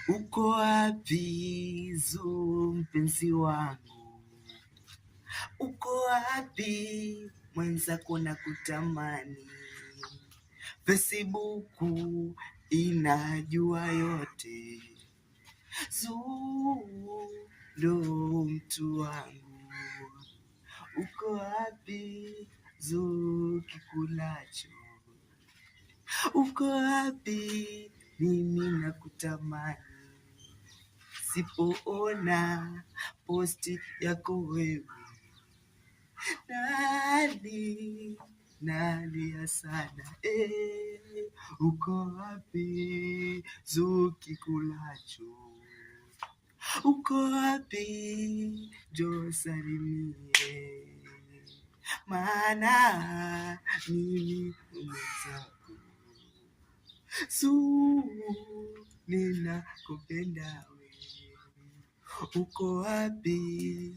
Uko wapi Zuu mpenzi wangu? Uko wapi mwenzako na kutamani? Facebook inajua yote. Zuu ndo mtu wangu. Uko wapi Zuu kikulacho? Uko wapi mimi nakutamani? Sipoona posti yako wewe nalia sana. Uko wapi Zuu kikulacho? Uko wapi njoo salimie, maana mimi mwenzako. Zuu ninakupenda wewe. Uko wapi?